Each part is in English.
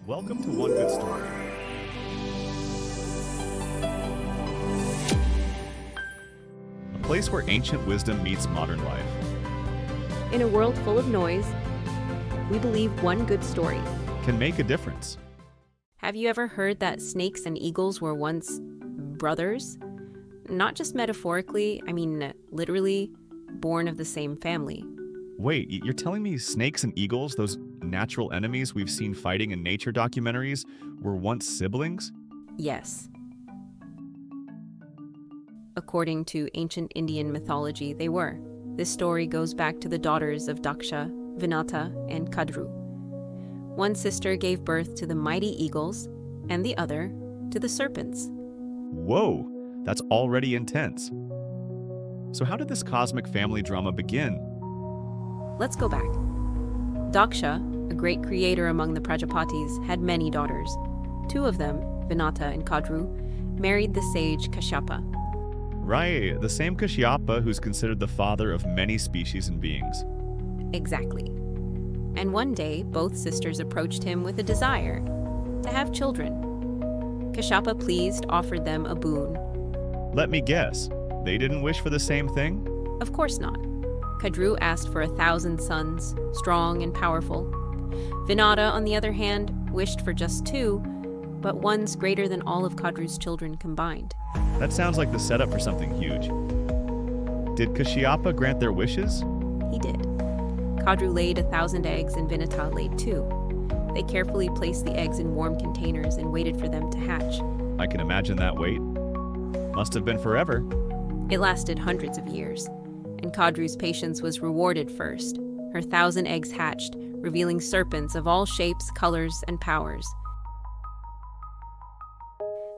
Welcome to One Good Story. A place where ancient wisdom meets modern life. In a world full of noise, we believe one good story Can make a difference. Have you ever heard that snakes and eagles were once brothers? Not just metaphorically, I mean literally born of the same family. Wait, you're telling me snakes and eagles, those natural enemies we've seen fighting in nature documentaries, were once siblings? Yes. According to ancient Indian mythology, they were. This story goes back to the daughters of Daksha, Vinata and Kadru. One sister gave birth to the mighty eagles, and the other to the serpents. Whoa, that's already intense. So how did this cosmic family drama begin? Let's go back. Daksha, a great creator among the Prajapatis, had many daughters. Two of them, Vinata and Kadru, married the sage Kashyapa. Right, the same Kashyapa who's considered the father of many species and beings. Exactly. And one day, both sisters approached him with a desire to have children. Kashyapa, pleased, offered them a boon. Let me guess, they didn't wish for the same thing? Of course not. Kadru asked for 1,000 sons, strong and powerful. Vinata, on the other hand, wished for just 2, but one's greater than all of Kadru's children combined. That sounds like the setup for something huge. Did Kashyapa grant their wishes? He did. Kadru laid 1,000 eggs and Vinata laid 2. They carefully placed the eggs in warm containers and waited for them to hatch. I can imagine that wait. Must have been forever. It lasted hundreds of years, and Kadru's patience was rewarded first. Her 1,000 eggs hatched, revealing serpents of all shapes, colors, and powers.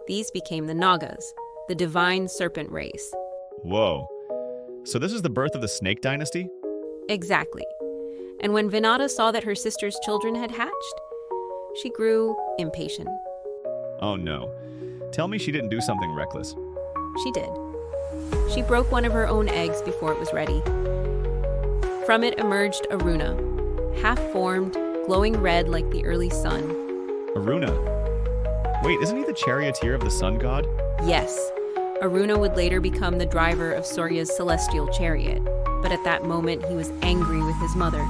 These became the Nagas, the divine serpent race. Whoa. So this is the birth of the snake dynasty? Exactly. And when Vinata saw that her sister's children had hatched, she grew impatient. Oh no. Tell me she didn't do something reckless. She did. She broke one of her own eggs before it was ready. From it emerged Aruna, half-formed, glowing red like the early sun. Aruna. Wait, isn't he the charioteer of the sun god? Yes, Aruna would later become the driver of Surya's celestial chariot, but at that moment he was angry with his mother.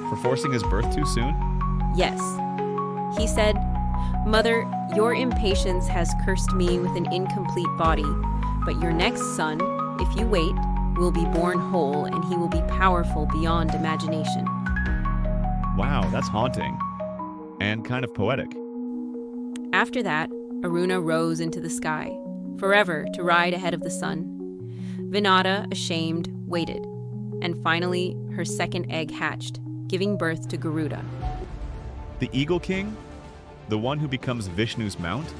For forcing his birth too soon? Yes. He said, "Mother, your impatience has cursed me with an incomplete body, but your next son, if you wait, will be born whole and he will be powerful beyond imagination." Wow, that's haunting. And kind of poetic. After that, Aruna rose into the sky, forever to ride ahead of the sun. Vinata, ashamed, waited, and finally her second egg hatched, giving birth to Garuda. The Eagle King? The one who becomes Vishnu's mount?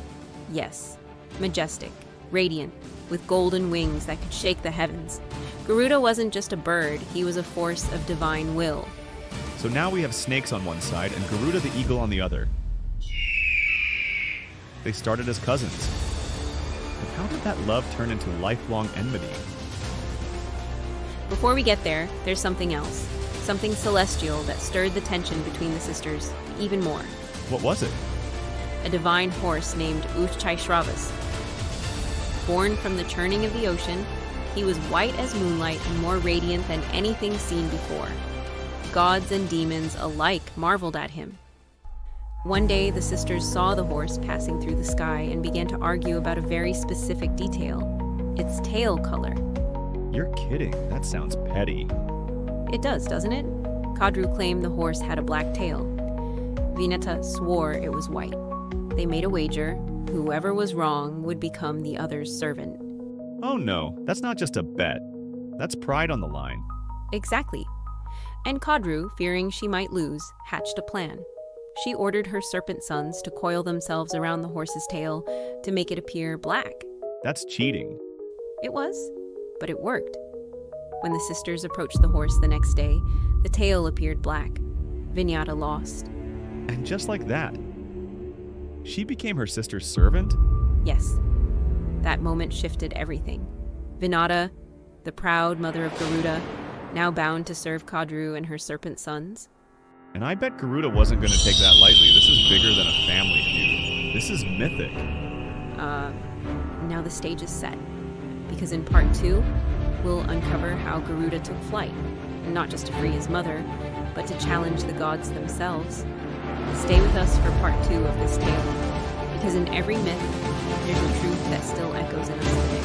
Yes, majestic, radiant, with golden wings that could shake the heavens. Garuda wasn't just a bird, he was a force of divine will. So now we have snakes on one side and Garuda the eagle on the other. They started as cousins. But how did that love turn into lifelong enmity? Before we get there, there's something else. Something celestial that stirred the tension between the sisters even more. What was it? A divine horse named Uchchaishravas. Born from the churning of the ocean, he was white as moonlight and more radiant than anything seen before. Gods and demons alike marveled at him. One day, the sisters saw the horse passing through the sky and began to argue about a very specific detail: its tail color. You're kidding. That sounds petty. It does, doesn't it? Kadru claimed the horse had a black tail. Vinata swore it was white. They made a wager. Whoever was wrong would become the other's servant. Oh no, that's not just a bet. That's pride on the line. Exactly. And Kadru, fearing she might lose, hatched a plan. She ordered her serpent sons to coil themselves around the horse's tail to make it appear black. That's cheating. It was, but it worked. When the sisters approached the horse the next day, the tail appeared black. Vinata lost. And just like that, she became her sister's servant? Yes. That moment shifted everything. Vinata, the proud mother of Garuda, now bound to serve Kadru and her serpent sons. And I bet Garuda wasn't going to take that lightly. This is bigger than a family. This is mythic. Now the stage is set, because in part 2, we'll uncover how Garuda took flight, not just to free his mother, but to challenge the gods themselves. Stay with us for part 2 of this tale, because in every myth, there's a truth that still echoes in us today.